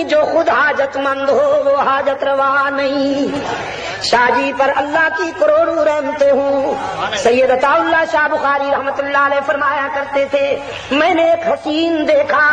جو خود حاجت مند ہو وہ حاجت روا نہیں۔ شاہ جی پر اللہ کی کروڑوں رحمتیں ہوں۔ سید عطا اللہ شاہ بخاری رحمت اللہ علیہ فرمایا کرتے تھے میں نے ایک حسین دیکھا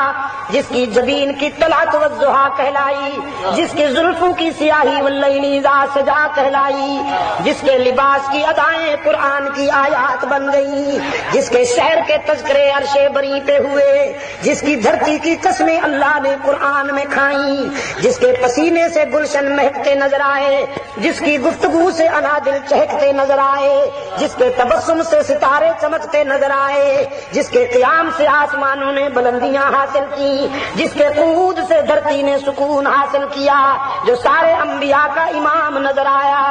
جس کی جبین کی طلعت والضحیٰ کہلائی، جس کے زلفوں کی سیاہی واللیل اذا سجا کہلائی، جس کے لباس کی ادائیں قرآن کی آیات بن گئی، جس کے شہر کے تذکرے عرش بری پہ ہوئے، جس کی دھرتی کی قسمیں اللہ نے قرآن میں کھائیں، جس کے پسینے سے گلشن مہکتے نظر آئے، جس کی گفتگو سے انادل چہکتے نظر آئے، جس کے تبسم سے ستارے چمکتے نظر آئے، جس کے قیام سے آسمانوں نے بلندیاں حاصل کی، جس کے قعود سے دھرتی نے سکون حاصل کیا، جو سارے انبیاء کا امام نظر آیا۔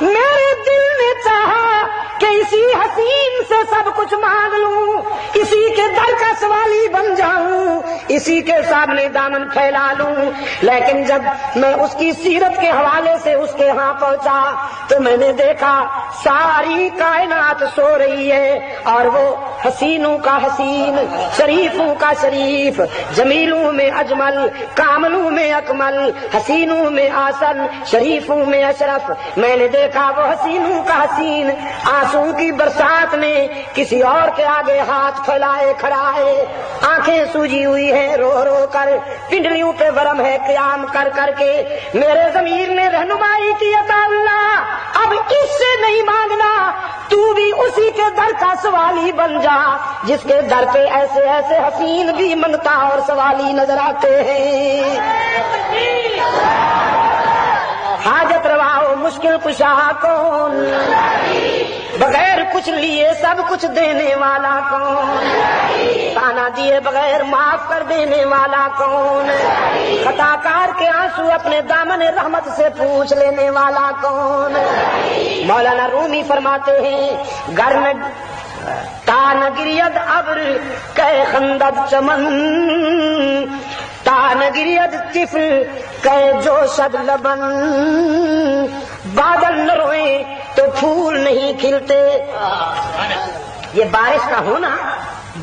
میرے دل نے چاہا کہ اسی حسین سے سب کچھ مانگ لوں، اسی کے در کا سوالی بن جاؤں، اسی کے سامنے دامن پھیلا لوں، لیکن جب میں اس کی سیرت کے حوالے سے اس کے ہاں پہنچا تو میں نے دیکھا ساری کائنات سو رہی ہے اور وہ حسینوں کا حسین، شریفوں کا شریف، جمیلوں میں اجمل، کاملوں میں اکمل، حسینوں میں آسن، شریفوں میں اشرف، میں نے دیکھا وہ حسینوں کا حسین آنسو کی برسات میں کسی اور کے آگے ہاتھ پھیلائے کھڑا ہے، آنکھیں سوجی ہوئی ہیں رو رو کر، پنڈلیوں پہ ورم ہے قیام کر کر کے۔ میرے ضمیر نے رہنمائی کی عطا اللہ اب اس سے نہیں مانگنا، تو بھی اسی کے در کا سوالی بن جا جس کے در پہ ایسے ایسے حسین بھی منگتا اور سوالی نظر آتے ہیں۔ حاجت روا و مشکل کشا کون، بغیر کچھ لیے سب کچھ دینے والا کون، تانا دیے بغیر معاف کر دینے والا کون، خطا کار کے آنسو اپنے دامن رحمت سے پوچھ لینے والا کون۔ مولانا رومی فرماتے ہیں گر میں تا نہ گرید ابر کہ خندد چمن، تا نہ گرید طفل کہ جوشد لبن، بادل نہ روئیں تو پھول نہیں کھلتے۔ یہ بارش کا ہونا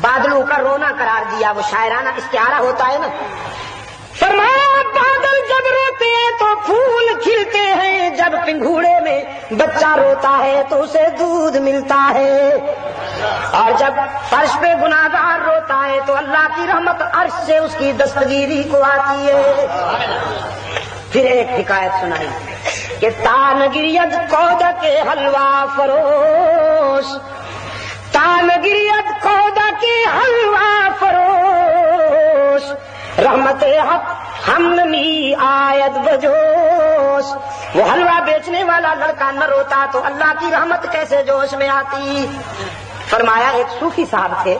بادلوں کا رونا قرار دیا، وہ شاعرانہ استعارہ ہوتا ہے نا۔ فرمایا بادل جب روتے ہیں تو پھول کھلتے ہیں، جب پنگھوڑے میں بچہ روتا ہے تو اسے دودھ ملتا ہے، اور جب فرش پہ گناہگار روتا ہے تو اللہ کی رحمت عرش سے اس کی دستگیری کو آتی ہے۔ پھر ایک حکایت سنائی کہ تانگریت کودا کے حلوہ فروش، تانگریت کودا کے حلوہ فروش، رحمت حق ہم نمی آیت بجوش۔ وہ حلوہ بیچنے والا لڑکا نہ روتا تو اللہ کی رحمت کیسے جوش میں آتی۔ فرمایا ایک صوفی صاحب تھے،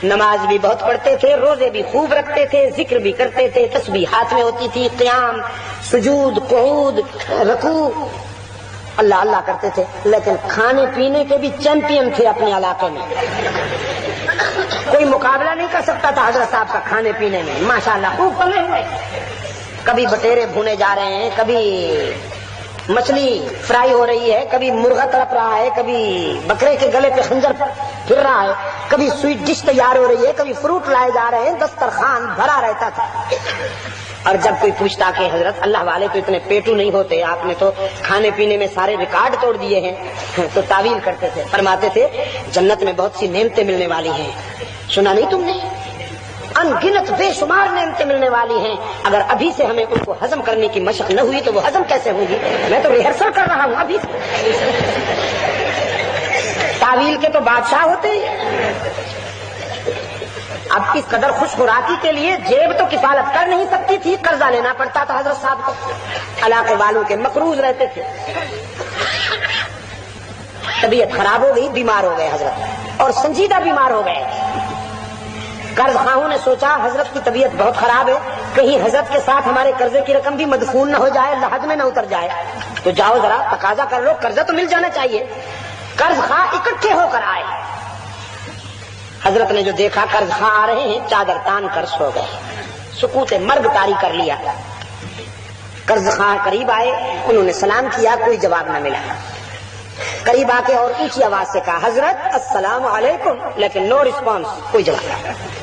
نماز بھی بہت پڑھتے تھے، روزے بھی خوب رکھتے تھے، ذکر بھی کرتے تھے، تسبیح ہاتھ میں ہوتی تھی، قیام، سجود، قعود، رکوع، اللہ اللہ کرتے تھے، لیکن کھانے پینے کے بھی چیمپئن تھے اپنے علاقے میں۔ کوئی مقابلہ نہیں کر سکتا تھا حضرت صاحب کا کھانے پینے میں، ماشاءاللہ خوب پلے ہوئے۔ کبھی بٹیرے بھونے جا رہے ہیں، کبھی مچھلی فرائی ہو رہی ہے، کبھی مرغا تڑپ رہا ہے، کبھی بکرے کے گلے پہ خنجر پھر رہا ہے، کبھی سویٹ ڈش تیار ہو رہی ہے، کبھی فروٹ لائے جا رہے ہیں، دسترخوان بھرا رہتا تھا۔ اور جب کوئی پوچھتا کہ حضرت اللہ والے تو اتنے پیٹو نہیں ہوتے، آپ نے تو کھانے پینے میں سارے ریکارڈ توڑ دیے ہیں، تو تعویل کرتے تھے، فرماتے تھے جنت میں بہت سی نعمتیں ملنے والی ہیں، سنا نہیں تم نے؟ ان گنت بے شمار نعمتیں ملنے والی ہیں، اگر ابھی سے ہمیں ان کو ہضم کرنے کی مشق نہ ہوئی تو وہ ہضم کیسے ہوں گی؟ میں تو ریہرسل کر رہا ہوں ابھی سے۔ تعویل کے تو بادشاہ ہوتے ہیں۔ اب اس قدر خوش خوراکی کے لیے جیب تو کفالت کر نہیں سکتی تھی، قرضہ لینا پڑتا تھا حضرت صاحب کو، علاقے والوں کے مقروض رہتے تھے۔ طبیعت خراب ہو گئی، بیمار ہو گئے حضرت، اور سنجیدہ بیمار ہو گئے۔ قرض خواہوں نے سوچا حضرت کی طبیعت بہت خراب ہے، کہیں حضرت کے ساتھ ہمارے قرضے کی رقم بھی مدفون نہ ہو جائے، لحد میں نہ اتر جائے، تو جاؤ ذرا تقاضا کر لو، قرضہ تو مل جانا چاہیے۔ قرض خواہ اکٹھے ہو کر آئے، حضرت نے جو دیکھا قرض خواہ آ رہے ہیں، چادر تان کر سو گئے، سکوت مرگ طاری کر لیا۔ قرض خواہ قریب آئے، انہوں نے سلام کیا، کوئی جواب نہ ملا۔ قریب آ کے اور اونچی آواز سے کہا حضرت السلام علیکم، لیکن نو رسپانس، کوئی جواب نہیں۔